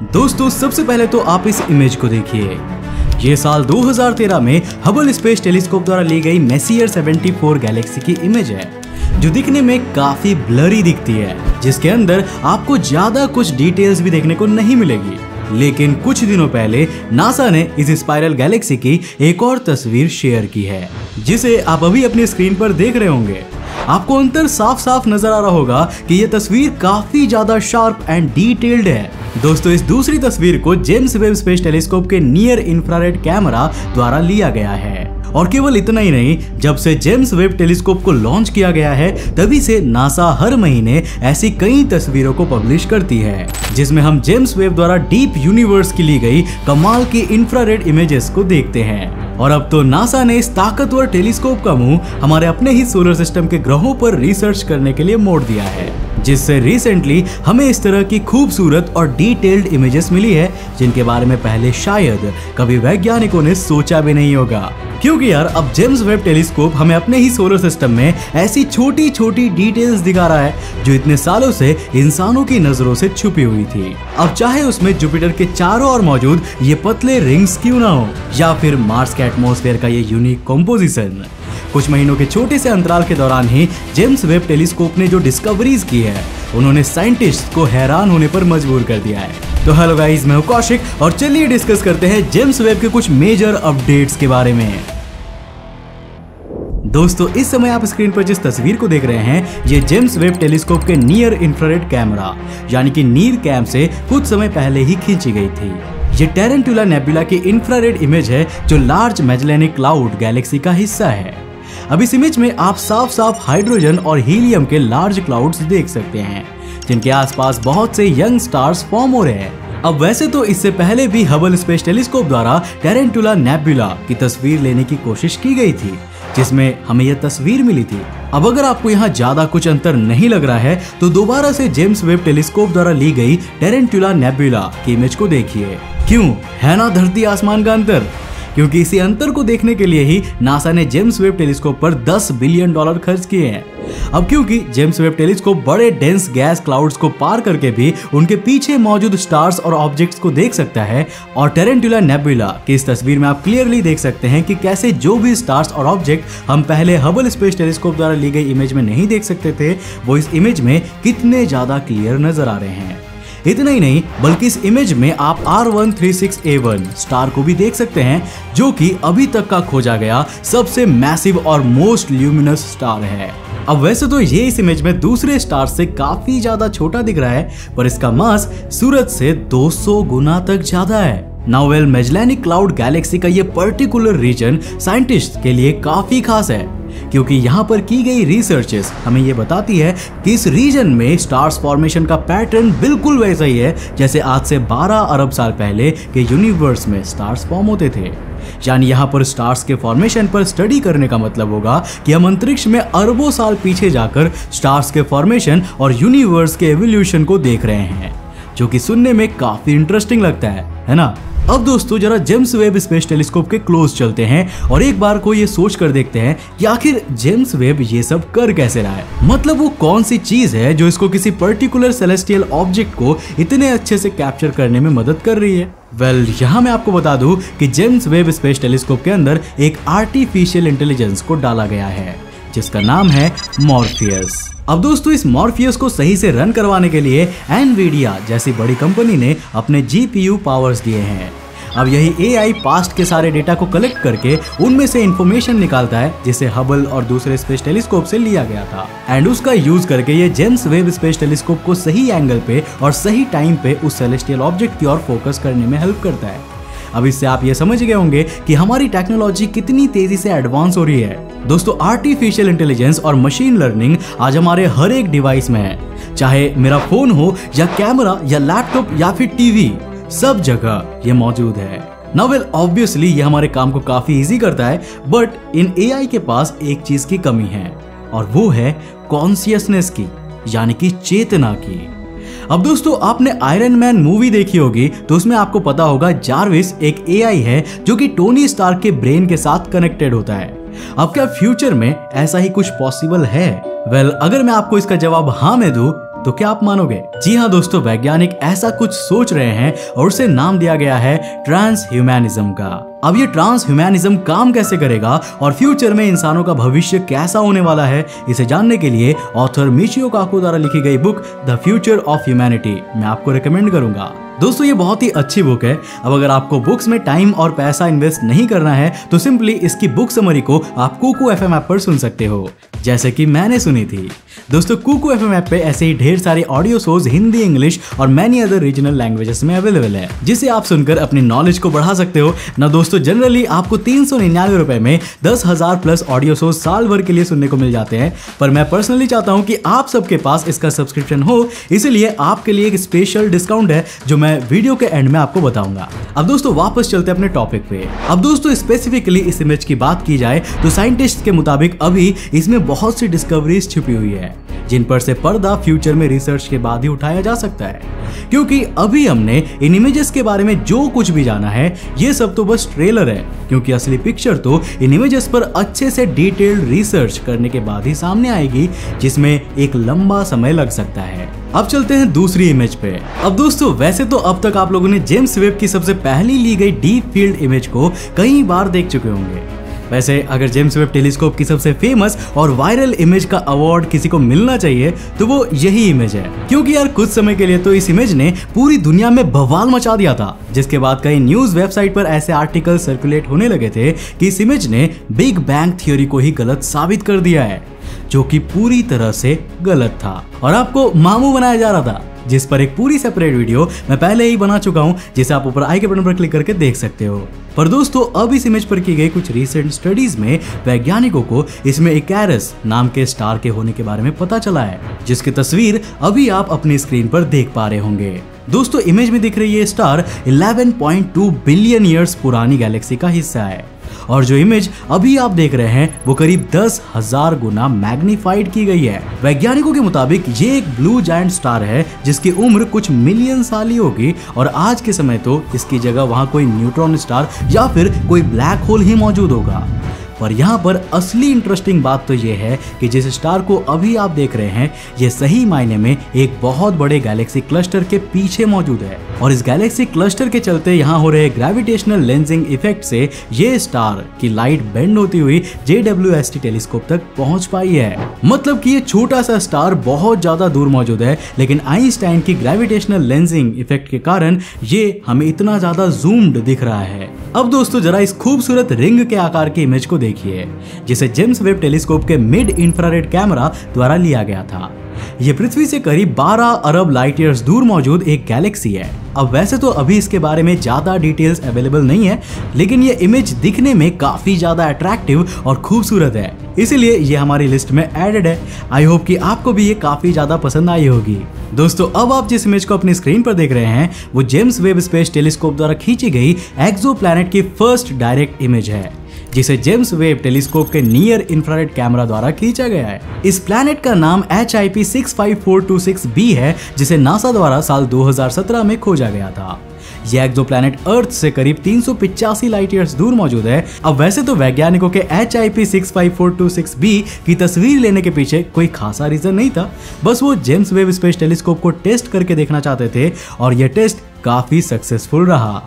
दोस्तों सबसे पहले तो आप इस इमेज को देखिए। ये साल 2013 में हबल स्पेस टेलीस्कोप द्वारा ली गई मेसियर 74 गैलेक्सी की इमेज है, जो दिखने में काफी ब्लरी दिखती है, जिसके अंदर आपको ज्यादा कुछ डिटेल्स भी देखने को नहीं मिलेगी। लेकिन कुछ दिनों पहले नासा ने इस स्पाइरल गैलेक्सी की एक और तस्वीर शेयर की है, जिसे आप अभी अपनी स्क्रीन पर देख रहे होंगे। आपको अंतर साफ साफ नजर आ रहा होगा कि यह तस्वीर काफी ज्यादा शार्प एंड डिटेल्ड है। दोस्तों इस दूसरी तस्वीर को जेम्स वेब स्पेस टेलीस्कोप के नियर इंफ्रारेड कैमरा द्वारा लिया गया है। और केवल इतना ही नहीं, जब से जेम्स वेब टेलीस्कोप को लॉन्च किया गया है तभी से नासा हर महीने ऐसी कई तस्वीरों को पब्लिश करती है, जिसमें हम जेम्स वेब द्वारा डीप यूनिवर्स की ली गई कमाल की इंफ्रारेड इमेजेस को देखते हैं। और अब तो नासा ने इस ताकतवर टेलीस्कोप का मुंह हमारे अपने ही सोलर सिस्टम के ग्रहों पर रिसर्च करने के लिए मोड़ दिया है, जिससे रिसेंटली हमें इस तरह की खूबसूरत और डिटेल्ड इमेजेस मिली है, जिनके बारे में पहले शायद कभी वैज्ञानिकों ने सोचा भी नहीं होगा। क्योंकि यार अब जेम्स वेब टेलीस्कोप हमें अपने ही सोलर सिस्टम में ऐसी छोटी छोटी डिटेल्स दिखा रहा है जो इतने सालों से इंसानों की नजरों से छुपी हुई थी। अब चाहे उसमें जुपिटर के चारों ओर मौजूद ये पतले रिंग्स क्यों ना हो, या फिर मार्स के एटमॉस्फेयर का ये यूनिक कॉम्पोजिशन। कुछ महीनों के छोटे से अंतराल के दौरान ही जेम्स वेब टेलीस्कोप ने जो डिस्कवरीज की है, उन्होंने साइंटिस्ट को हैरान होने पर मजबूर कर दिया है। तो हेलो गाइस, मैं हूं कौशिक और चलिए डिस्कस करते हैं जेम्स वेब के कुछ मेजर अपडेट्स के बारे में। दोस्तों इस समय आप स्क्रीन पर जिस तस्वीर को देख रहे हैं, ये जेम्स वेब टेलीस्कोप के नियर इंफ्रारेड कैमरा यानी कि नीर कैम से कुछ समय पहले ही खींची गई थी। ये टेरेंटुला नेबुला की इंफ्रारेड इमेज है, जो लार्ज मैजेलेनिक क्लाउड गैलेक्सी का हिस्सा है। अब इस इमेज में आप साफ साफ हाइड्रोजन और हीलियम के लार्ज क्लाउड्स देख सकते हैं, जिनके आसपास बहुत से यंग स्टार्स फॉर्म हो रहे हैं। अब वैसे तो इससे पहले भी हबल स्पेस टेलीस्कोप द्वारा टेरेंटुला नेबुला की तस्वीर लेने की कोशिश की गई थी, जिसमें हमें यह तस्वीर मिली थी। अब अगर आपको यहाँ ज्यादा कुछ अंतर नहीं लग रहा है तो दोबारा से जेम्स वेब टेलीस्कोप द्वारा ली गई टेरेंटुला नेबुला की इमेज को देखिए। क्यों है ना धरती आसमान का अंतर? क्योंकि इसी अंतर को देखने के लिए ही नासा ने जेम्स वेब टेलीस्कोप पर $10 बिलियन खर्च किए हैं। अब क्योंकि जेम्स वेब टेलीस्कोप बड़े डेंस गैस क्लाउड्स को पार करके भी उनके पीछे मौजूद स्टार्स और ऑब्जेक्ट्स को देख सकता है, और टेरेंटुला नेबुला की इस तस्वीर में आप क्लियरली देख सकते हैं कि कैसे जो भी स्टार्स और ऑब्जेक्ट हम पहले हबल स्पेस टेलीस्कोप द्वारा ली गई इमेज में नहीं देख सकते थे, वो इस इमेज में कितने ज्यादा क्लियर नजर आ रहे हैं। इतना ही नहीं, बल्कि इस इमेज में आप R136A1 स्टार को भी देख सकते हैं, जो कि अभी तक का खोजा गया सबसे मैसिव और मोस्ट ल्यूमिनस स्टार है। अब वैसे तो ये इस इमेज में दूसरे स्टार से काफी ज्यादा छोटा दिख रहा है, पर इसका मास सूरज से 200 गुना तक ज्यादा है। नाउ वेल, मैजेलेनिक क्लाउड गैलेक्सी का ये पर्टिकुलर रीजन साइंटिस्ट के लिए काफी खास है, क्योंकि यहाँ पर की गई रिसर्चेस हमें ये बताती है कि इस रीजन में स्टार्स फॉर्मेशन का पैटर्न बिल्कुल वैसा ही है जैसे आज से 12 अरब साल पहले के यूनिवर्स में स्टार्स फॉर्म होते थे। यानी यहाँ पर स्टार्स के फॉर्मेशन पर स्टडी करने का मतलब होगा कि हम अंतरिक्ष में अरबों साल पीछे जाकर स्टार्स के फॉर्मेशन और यूनिवर्स के एवोल्यूशन को देख रहे हैं, जो कि सुनने में काफी इंटरेस्टिंग लगता है ना? अब दोस्तों जरा जेम्स वेब स्पेस टेलीस्कोप के क्लोज चलते हैं और एक बार को ये सोच कर देखते हैं कि आखिर जेम्स वेब ये सब कर कैसे रहा है। मतलब वो कौन सी चीज है जो इसको किसी पर्टिकुलर सेलेस्टियल ऑब्जेक्ट को इतने अच्छे से कैप्चर करने में मदद कर रही है। वेल, यहाँ मैं आपको बता दूं कि जेम्स वेब स्पेस टेलीस्कोप के अंदर एक आर्टिफिशियल इंटेलिजेंस को डाला गया है, जिसका नाम है मॉर्फियस। अब दोस्तों इस मॉर्फियस को सही से रन करवाने के लिए एनवीडिया जैसी बड़ी कंपनी ने अपने GPU पावर्स दिए हैं। अब यही AI पास्ट के सारे डेटा को कलेक्ट करके उनमें से इंफॉर्मेशन निकालता है, जिसे हबल और दूसरे स्पेस टेलीस्कोप से लिया गया था, एंड उसका यूज करके ये जेम्स वेब स्पेस टेलीस्कोप को सही एंगल पे और सही टाइम पे उस सेलेस्टियल ऑब्जेक्ट की ओर फोकस करने में हेल्प करता है। अब इससे आप ये समझ गए होंगे कि हमारी टेक्नोलॉजी कितनी तेजी से एडवांस हो रही है। दोस्तों आर्टिफिशियल इंटेलिजेंस और मशीन लर्निंग आज हमारे हर एक डिवाइस में है, चाहे मेरा फोन हो या कैमरा या लैपटॉप या फिर टीवी, सब जगह ये मौजूद है। नाउ वेल, ऑब्वियसली ये हमारे काम को काफी इजी करता है, बट इन AI के पास एक चीज की कमी है, और वो है कॉन्शियसनेस की, यानी कि चेतना की। अब दोस्तों आपने आयरन मैन मूवी देखी होगी, तो उसमें आपको पता होगा जार्विस एक AI है जो कि टोनी स्टार्क के ब्रेन के साथ कनेक्टेड होता है। अब क्या फ्यूचर में ऐसा ही कुछ पॉसिबल है? वेल, अगर मैं आपको इसका जवाब हाँ में दूं, तो क्या आप मानोगे? जी हाँ दोस्तों, वैज्ञानिक ऐसा कुछ सोच रहे हैं और उसे नाम दिया गया है ट्रांसह्यूमैनिज्म का। अब ये ट्रांसह्यूमैनिज्म काम कैसे करेगा और फ्यूचर में इंसानों का भविष्य कैसा होने वाला है, इसे जानने के लिए ऑथर मिचियो काको द्वारा लिखी गई book the future of humanity मैं आपको रिकमेंड करूंगा। दोस्तों ये बहुत ही अच्छी बुक है। अब अगर आपको बुक्स में टाइम और पैसा इन्वेस्ट नहीं करना है तो सिंपली इसकी बुक समरी को आप कुकू FM ऐप पर सुन सकते हो, जैसे कि मैंने सुनी थी। दोस्तों कुकू FM ऐप पे ऐसे ही ढेर सारे ऑडियो शोज हिंदी, इंग्लिश और मैनी अदर रीजनल लैंग्वेजेस में अवेलेबल है, जिसे आप सुनकर अपनी नॉलेज को बढ़ा सकते हो ना। दोस्तों जनरली आपको 399 रुपए में 10,000 प्लस ऑडियो शोज साल भर के लिए सुनने को मिल जाते हैं, पर मैं पर्सनली चाहता हूँ कि आप सबके पास इसका सब्सक्रिप्शन हो, इसलिए आपके लिए एक स्पेशल डिस्काउंट है जो मैं वीडियो के एंड में आपको बताऊंगा। अब दोस्तों वापस चलते हैं अपने टॉपिक पे। अब दोस्तों स्पेसिफिकली इस इमेज की बात की जाए तो साइंटिस्ट के मुताबिक अभी इसमें बहुत सी डिस्कवरीज छुपी हुई है, जिन पर से पर्दा फ्यूचर में रिसर्च के बाद ही उठाया जा सकता है, क्योंकि अभी हमने इन इमेजेस के बारे में जो कुछ भी जाना है ये सब तो बस ट्रेलर है, क्योंकि असली पिक्चर तो इन इमेजेस पर अच्छे से डिटेल्ड रिसर्च करने के बाद ही सामने आएगी, जिसमें एक लंबा समय लग सकता है। अब चलते हैं दूसरी इमेज पे। अब दोस्तों वैसे तो अब तक आप लोगों ने जेम्स वेब की सबसे पहली ली गई डीप फील्ड इमेज को कई बार देख चुके होंगे। वैसे अगर जेम्स वेब टेलीस्कोप की सबसे फेमस और वायरल इमेज का अवार्ड किसी को मिलना चाहिए तो वो यही इमेज है, क्योंकि यार कुछ समय के लिए तो इस इमेज ने पूरी दुनिया में बवाल मचा दिया था, जिसके बाद कई न्यूज वेबसाइट पर ऐसे आर्टिकल सर्कुलेट होने लगे थे कि इस इमेज ने बिग बैंग थ्योरी को ही गलत साबित कर दिया है, जो कि पूरी तरह से गलत था और आपको मामू बनाया जा रहा था, जिस पर एक पूरी सेपरेट वीडियो मैं पहले ही बना चुका हूं, जिसे आप ऊपर आई के बटन पर क्लिक करके देख सकते हो। पर दोस्तों अब इस इमेज पर की गई कुछ रिसेंट स्टडीज में वैज्ञानिकों को इसमें इकैरस नाम के स्टार के होने के बारे में पता चला है, जिसकी तस्वीर अभी आप अपनी स्क्रीन पर देख पा रहे होंगे। दोस्तों इमेज में दिख रही ये स्टार 11.2 बिलियन ईयर्स पुरानी गैलेक्सी का हिस्सा है, और जो इमेज अभी आप देख रहे हैं वो करीब 10,000 गुना मैग्नीफाइड की गई है। वैज्ञानिकों के मुताबिक ये एक ब्लू जायंट स्टार है जिसकी उम्र कुछ मिलियन साल ही होगी, और आज के समय तो इसकी जगह वहां कोई न्यूट्रॉन स्टार या फिर कोई ब्लैक होल ही मौजूद होगा। पर यहाँ पर असली इंटरेस्टिंग बात तो ये है कि जिस स्टार को अभी आप देख रहे हैं ये सही मायने में एक बहुत बड़े गैलेक्सी क्लस्टर के पीछे मौजूद है, और इस गैलेक्सी क्लस्टर के चलते यहाँ हो रहे ग्रेविटेशनल लेंसिंग इफेक्ट से ये स्टार की लाइट बेंड होती हुई JWST टेलीस्कोप तक पहुंच पाई है। मतलब कि ये छोटा सा स्टार बहुत ज्यादा दूर मौजूद है, लेकिन आइंस्टाइन की ग्रेविटेशनल लेंसिंग इफेक्ट के कारण ये हमें इतना ज्यादा जूम्ड दिख रहा है। अब दोस्तों जरा इस खूबसूरत रिंग के आकार की इमेज को देखिए, जिसे जेम्स वेब टेलीस्कोप के मिड इंफ्रारेड कैमरा द्वारा लिया गया था। ये पृथ्वी से करीब 12 अरब लाइट ईयर्स दूर मौजूद एक गैलेक्सी है। अब वैसे तो अभी इसके बारे में ज्यादा डिटेल्स अवेलेबल नहीं है, लेकिन ये इमेज दिखने में काफी ज्यादा अट्रैक्टिव और खूबसूरत है, इसीलिए ये हमारी लिस्ट में एडेड है। आई होप कि आपको भी ये काफी ज्यादा पसंद आई होगी। दोस्तों अब आप जिस इमेज को अपनी स्क्रीन पर देख रहे हैं वो जेम्स वेब स्पेस टेलीस्कोप द्वारा खींची गई एक्सोप्लैनेट की फर्स्ट डायरेक्ट इमेज है, जिसे जेम्स वेब टेलीस्कोप के नियर इंफ्रारेड कैमरा द्वारा खींचा गया है। इस प्लैनेट का नाम HIP 65426b है, जिसे नासा द्वारा साल 2017 में खोजा गया था। यह एक्सोप्लैनेट अर्थ से करीब 385 लाइट ईयर्स दूर मौजूद है। अब वैसे तो वैज्ञानिकों के HIP 65426b की तस्वीर लेने के पीछे कोई खासा रीजन नहीं था, बस वो जेम्स वेब स्पेस टेलीस्कोप को टेस्ट करके देखना चाहते थे, और यह टेस्ट काफी सक्सेसफुल रहा,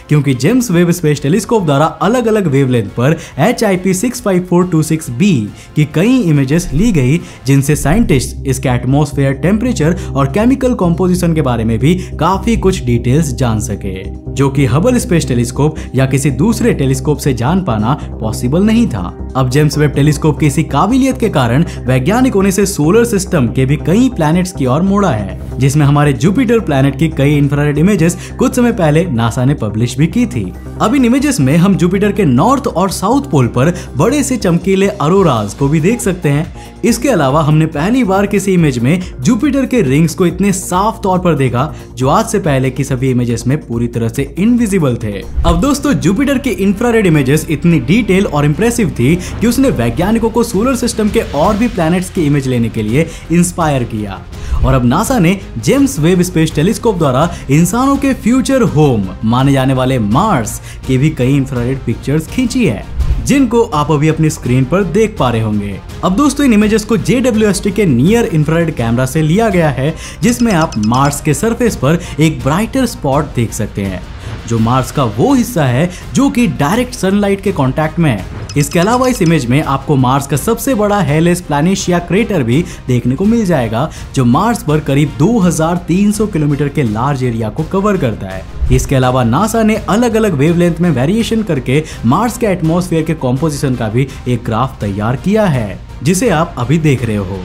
क्योंकि जेम्स वेब स्पेस टेलीस्कोप द्वारा अलग अलग वेवलेंथ पर HIP 65426b की कई इमेजेस ली गई, जिनसे साइंटिस्ट इसके एटमॉस्फेयर टेम्परेचर और केमिकल कॉम्पोजिशन के बारे में भी काफी कुछ डिटेल्स जान सके, जो कि हबल स्पेस टेलीस्कोप या किसी दूसरे टेलीस्कोप से जान पाना पॉसिबल नहीं था। अब जेम्स वेब टेलीस्कोप की इसी काबिलियत के कारण वैज्ञानिकों ने इसे सोलर सिस्टम के भी कई प्लैनेट्स की ओर मोड़ा है, जिसमें हमारे जुपिटर प्लैनेट की कई इंफ्रारेड इमेजेस कुछ समय पहले नासा ने पब्लिश भी की थी। अब इन इमेजेस में हम जुपिटर के नॉर्थ और साउथ पोल पर बड़े से चमकीले अरोराज को भी देख सकते हैं। इसके अलावा हमने पहली बार किसी इमेज में जुपिटर के रिंग्स को इतने साफ तौर पर देखा, जो आज से पहले की सभी इमेजेस में पूरी तरह से इनविजिबल थे। अब दोस्तों जुपिटर की इंफ्रारेड इमेजेस इतनी डिटेल और इंप्रेसिव थी कि उसने वैज्ञानिकों को सोलर सिस्टम के और भी प्लैनेट्स की इमेज लेने के लिए इंस्पायर किया, और अब नासा ने जेम्स वेब स्पेस टेलीस्कोप द्वारा इंसानों के फ्यूचर होम माने जाने वाले मार्स की भी कई इंफ्रारेड पिक्चर्स खींची है, जिनको आप अभी अपनी स्क्रीन पर देख पा रहे होंगे। अब दोस्तों इन इमेजेस को JWST के नियर इंफ्रारेड कैमरा से लिया गया है, जिसमें आप मार्स के सरफेस पर एक ब्राइटर स्पॉट देख सकते हैं, जो मार्स का वो हिस्सा है जो कि डायरेक्ट सनलाइट के कांटेक्ट में है। इसके अलावा इस इमेज में आपको मार्स का सबसे बड़ा हेलेस प्लैनेशिया क्रेटर भी देखने को मिल जाएगा, जो मार्स पर करीब 2300 किलोमीटर के लार्ज एरिया को कवर करता है। इसके अलावा नासा ने अलग अलग वेवलेंथ में वेरिएशन करके मार्स के एटमॉस्फेयर के कॉम्पोजिशन का भी एक ग्राफ तैयार किया है, जिसे आप अभी देख रहे हो।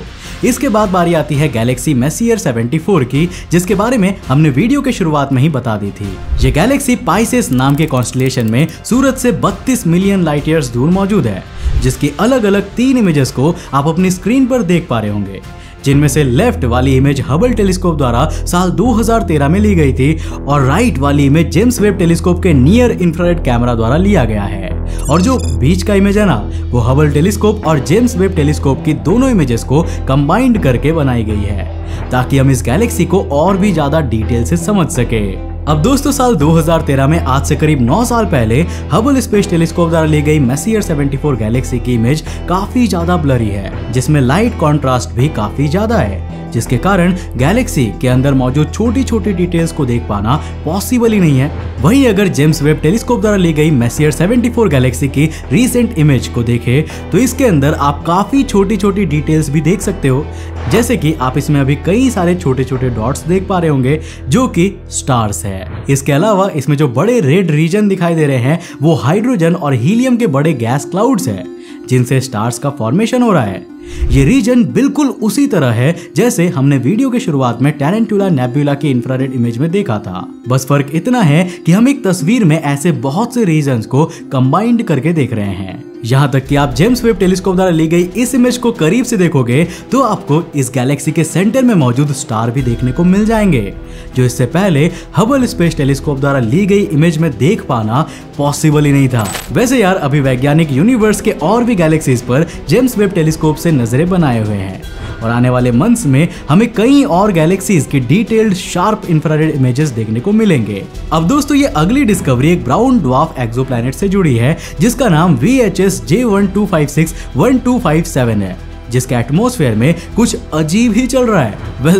इसके बाद बारी आती है गैलेक्सी मेसियर 74 की, जिसके बारे में हमने वीडियो के शुरुआत में ही बता दी थी। ये गैलेक्सी पाइसेस नाम के कॉन्स्टलेशन में सूरज से 32 मिलियन लाइट ईयर्स दूर मौजूद है, जिसकी अलग अलग 3 इमेजेस को आप अपनी स्क्रीन पर देख पा रहे होंगे, जिनमें से लेफ्ट वाली इमेज हबल टेलीस्कोप द्वारा साल 2013 में ली गई थी और राइट वाली इमेज जेम्स वेब टेलीस्कोप के नियर इंफ्रारेड कैमरा द्वारा लिया गया है। और जो बीच का इमेज है ना, वो हबल टेलीस्कोप और जेम्स वेब टेलीस्कोप की दोनों इमेजेस को कंबाइंड करके बनाई गई है, ताकि हम इस गैलेक्सी को और भी ज्यादा डिटेल से समझ सके। अब दोस्तों साल 2013 में आज से करीब 9 साल पहले हबल स्पेस टेलीस्कोप द्वारा ली गई मेसियर 74 गैलेक्सी की इमेज काफी ज्यादा ब्लरी है, जिसमें लाइट कॉन्ट्रास्ट भी काफी ज्यादा है, जिसके कारण गैलेक्सी के अंदर मौजूद छोटी छोटी डिटेल्स को देख पाना पॉसिबल ही नहीं है। वहीं अगर जेम्स वेब टेलीस्कोप द्वारा ली गई मेसियर 74 गैलेक्सी की रीसेंट इमेज को देखें तो इसके अंदर आप काफी छोटी छोटी डिटेल्स भी देख सकते हो, जैसे कि आप इसमें अभी कई सारे छोटे छोटे डॉट्स देख पा रहे होंगे जो कि स्टार्स है। इसके अलावा इसमें जो बड़े रेड रीजन दिखाई दे रहे हैं वो हाइड्रोजन और हीलियम के बड़े गैस क्लाउड्स हैं, जिनसे स्टार्स का फॉर्मेशन हो रहा है। ये रीजन बिल्कुल उसी तरह है जैसे हमने वीडियो के शुरुआत में टैरेंटुला नेबुला की इंफ्रारेड इमेज में देखा था। बस फर्क इतना है कि हम एक तस्वीर में ऐसे बहुत से रीजन्स को कंबाइंड करके देख रहे हैं। यहाँ तक कि आप जेम्स वेब टेलीस्कोप द्वारा ली गई इस इमेज को करीब से देखोगे तो आपको इस गैलेक्सी के सेंटर में मौजूद स्टार भी देखने को मिल जाएंगे, जो इससे पहले हबल स्पेस टेलीस्कोप द्वारा ली गई इमेज में देख पाना पॉसिबल ही नहीं था। वैसे यार अभी वैज्ञानिक यूनिवर्स के और भी गैलेक्सीज पर जेम्स वेब टेलीस्कोप से नजरें बनाए हुए हैं और आने वाले मंथ्स में हमें कई और गैलेक्सीज की डिटेल्ड शार्प इंफ्रारेड इमेजेस देखने को मिलेंगे। अब दोस्तों ये अगली डिस्कवरी एक ब्राउन ड्वार्फ एक्सोप्लैनेट से जुड़ी है, जिसका नाम VHS J1256-1257 है, जिसके एटमॉस्फेयर में कुछ अजीब ही चल रहा है।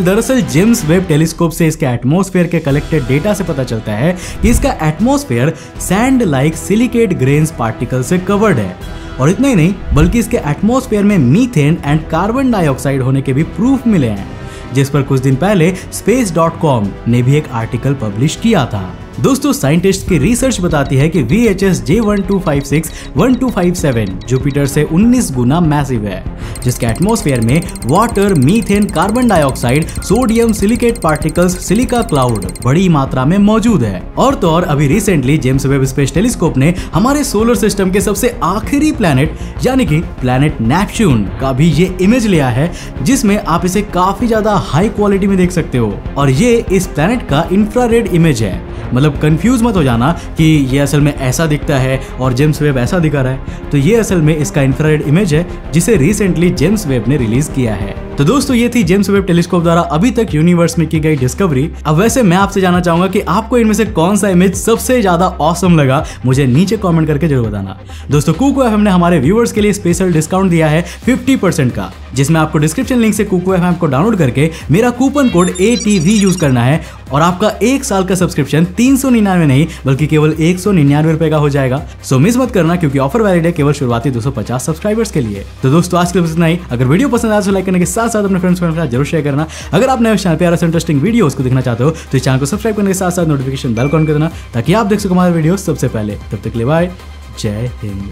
दरअसल जेम्स वेब टेलीस्कोप से इसके एटमॉस्फेयर के कलेक्टेड डेटा से पता चलता है कि इसका atmosphere sand like silicate grains particle से कवर्ड है, और इतना ही नहीं बल्कि इसके एटमॉस्फेयर में मीथेन एंड कार्बन डाइऑक्साइड होने के भी प्रूफ मिले हैं, जिस पर कुछ दिन पहले space.com ने भी एक आर्टिकल पब्लिश किया था। दोस्तों साइंटिस्ट की रिसर्च बताती है कि VHS J1256-1257 जुपिटर से 19 गुना मैसिव है, जिसके एटमॉस्फेयर में water, methane, carbon dioxide, sodium, silicate particles, silica cloud बड़ी मात्रा में मौजूद है। और तो और अभी recently James Webb space telescope ने हमारे सोलर सिस्टम के सबसे आखिरी प्लैनेट यानी कि प्लैनेट नेपच्यून का भी ये इमेज लिया है, जिसमें आप इसे काफी ज्यादा हाई क्वालिटी में देख सकते हो। और ये इस प्लैनेट का इंफ्रारेड इमेज है, मतलब कंफ्यूज मत हो जाना कि ये असल में ऐसा दिखता है और जेम्स वेब ऐसा दिखा रहा है। तो ये असल में इसका इंफ्रारेड इमेज है, जिसे रिसेंटली जेम्स वेब ने रिलीज किया है। तो दोस्तों ये थी जेम्स वेब टेलीस्कोप द्वारा अभी तक यूनिवर्स में की गई डिस्कवरी। अब वैसे मैं आपसे जानना चाहूंगा कि आपको इनमें से कौन सा इमेज सबसे ज्यादा ऑसम लगा, मुझे नीचे कमेंट करके जरूर बताना। दोस्तों कुकू एफएम ने हमारे व्यूअर्स के लिए स्पेशल डिस्काउंट दिया है 50% का, जिसमें आपको डिस्क्रिप्शन लिंक से कुकू एफएम को डाउनलोड करके मेरा कूपन कोड ATV यूज करना है और आपका 1 साल का सब्सक्रिप्शन 399 नहीं बल्कि केवल 199 रुपए का हो जाएगा। सो मिस मत करना, क्योंकि ऑफर वैलिड है केवल शुरुआती 250 सब्सक्राइबर्स के लिए। तो दोस्तों आज के लिए बस इतना ही। अगर वीडियो पसंद आया तो लाइक करने के साथ साथ अपने फ्रेंड्स के साथ जरूर शेयर करना। अगर आप नए चैनल पे और इंटरेस्टिंग वीडियोस को देखना चाहते हो तो इस चैनल को सब्सक्राइब करने के साथ साथ नोटिफिकेशन बेल ऑन कर देना, ताकि आप देख सको हमारे वीडियो सबसे पहले। तब तक के लिए बाय, जय हिंद।